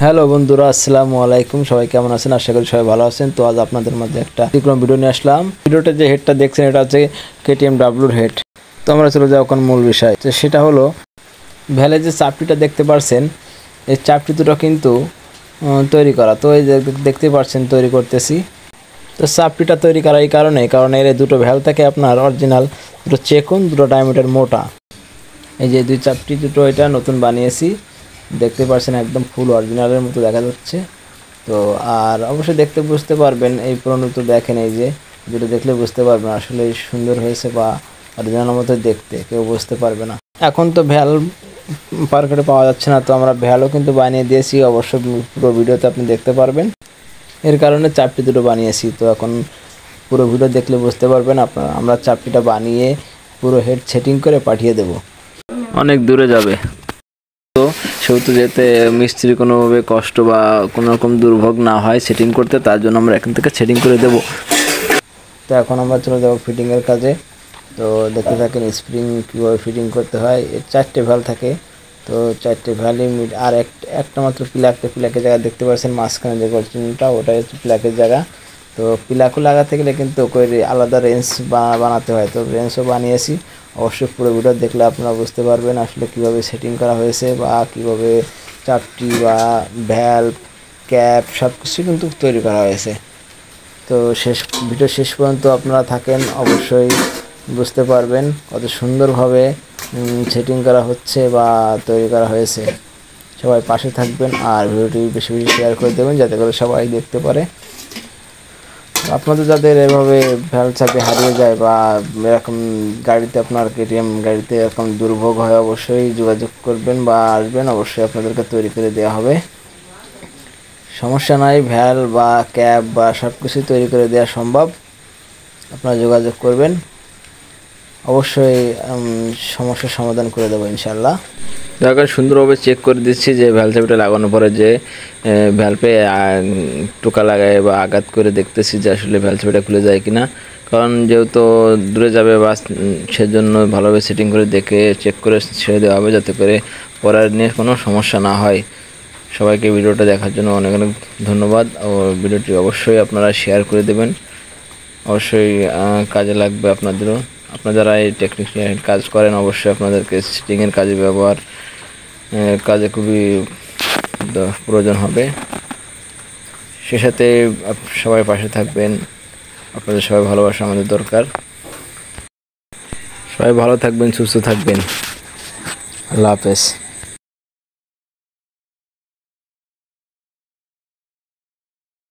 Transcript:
Hello বন্ধুরা, আসসালামু আলাইকুম। সবাই কেমন আছেন? আশা করি সবাই ভালো আছেন। তো আজ আপনাদের মধ্যে একটা বিক্রম ভিডিও নিয়ে আসলাম। ভিডিওতে যে হেডটা দেখছেন এটা হচ্ছে KTM ডাব্লুর হেড। তো আমরা চলে যাও এখন মূল বিষয়, তো সেটা হলো ভ্যালে যে চাপটিটা দেখতে পারছেন, এই চাপটি দুটো কিন্তু তৈরি করা। তো এই যে দেখতে পাচ্ছেন তৈরি করতেছি। তো চাপটিটা তৈরি করা এই কারণ এর দুটো ভ্যাল থাকে আপনার অরিজিনাল, দুটো চেকুন, দুটো ডায়ামিটার মোটা। এই যে দুই চাপটি দুটো এটা নতুন বানিয়েছি, দেখতে পাচ্ছেন একদম ফুল অরিজিনালের মতো দেখা যাচ্ছে। তো আর অবশ্যই দেখতে বুঝতে পারবেন, এই পুরনো তো দেখেন, এই যে দুটো দেখলে বুঝতে পারবেন আসলে সুন্দর হয়েছে বা অরিজিনালের মতো দেখতে, কেউ বুঝতে পারবে না। এখন তো ভ্যাল মার্কেটে পাওয়া যাচ্ছে না, তো আমরা ভ্যালও কিন্তু বানিয়ে দিয়েছি, অবশ্যই পুরো ভিডিওতে আপনি দেখতে পারবেন। এর কারণে চাপটি দুটো বানিয়েছি। তো এখন পুরো ভিডিও দেখলে বুঝতে পারবেন আপনারা। আমরা চাপটিটা বানিয়ে পুরো হেড সেটিং করে পাঠিয়ে দেব, অনেক দূরে যাবে। তো সেহেতু যেতে মিস্ত্রি কোনোভাবে কষ্ট বা কোনো রকম দুর্ভোগ না হয় সেটিং করতে, তার জন্য আমরা এখান থেকে সেটিং করে দেব। তো এখন আমরা চলে যাবো ফিটিংয়ের কাজে। তো দেখতে থাকেন স্প্রিং কীভাবে ফিটিং করতে হয়। এর 4টে ভ্যাল থাকে, তো 4টে ভ্যালই আর একটা মাত্র প্লাকের জায়গা দেখতে পাচ্ছেন মাঝখানে যে গর্জনটা, ওটাই হচ্ছে প্লাকের জায়গা। তো প্লাকও লাগাতে গেলে কিন্তু আলাদা রেঞ্জ বানাতে হয়, তো রেঞ্জও বানিয়েছি। অবশ্যই পুরো ভিডিও দেখলে আপনারা বুঝতে পারবেন আসলে কীভাবে সেটিং করা হয়েছে বা কীভাবে চাপটি বা ভ্যালভ ক্যাপ সব কিছু কিন্তু তৈরি করা হয়েছে। তো ভিডিও শেষ পর্যন্ত আপনারা থাকেন, অবশ্যই বুঝতে পারবেন কত সুন্দরভাবে সেটিং করা হচ্ছে বা তৈরি করা হয়েছে। সবাই পাশে থাকবেন আর ভিডিওটি বেশি বেশি শেয়ার করে দেবেন যাতে করে সবাই দেখতে পারে। আপনাদের যাদের এভাবে ভ্যাল চাপে হারিয়ে যায় বা এরকম গাড়িতে আপনার KTM গাড়িতে এরকম দুর্ভোগ হয়, অবশ্যই যোগাযোগ করবেন বা আসবেন, অবশ্যই আপনাদেরকে তৈরি করে দেওয়া হবে। সমস্যা নাই, ভ্যাল বা ক্যাব বা সব কিছুই তৈরি করে দেওয়া সম্ভব। আপনারা যোগাযোগ করবেন, অবশ্যই সমস্যার সমাধান করে দেবো ইনশাল্লাহ। এখন সুন্দরভাবে চেক করে দিচ্ছি যে ভ্যাল চাবিটা লাগানোর পরে যে ভ্যালপে টোকা লাগায় বা আঘাত করে দেখতেছি যে আসলে ভ্যাল চাবিটা খুলে যায় কিনা। কারণ যেহেতু দূরে যাবে বা সেজন্য ভালোভাবে সেটিং করে দেখে চেক করে ছেড়ে দেওয়া হবে যাতে করে পরের নিয়ে কোনো সমস্যা না হয়। সবাইকে ভিডিওটা দেখার জন্য অনেক অনেক ধন্যবাদ। ও ভিডিওটি অবশ্যই আপনারা শেয়ার করে দেবেন, অবশ্যই কাজে লাগবে আপনাদেরও। আপনারা যারা এই টেকনিশিয়ান কাজ করেন অবশ্যই আপনাদেরকে সেটিংয়ের কাজে কাজে খুবই প্রয়োজন হবে। সে সাথে সবাই পাশে থাকবেন, আপনাদের সবাই ভালোবাসা আমাদের দরকার। সবাই ভালো থাকবেন, সুস্থ থাকবেন। আল্লাহ হাফেজ।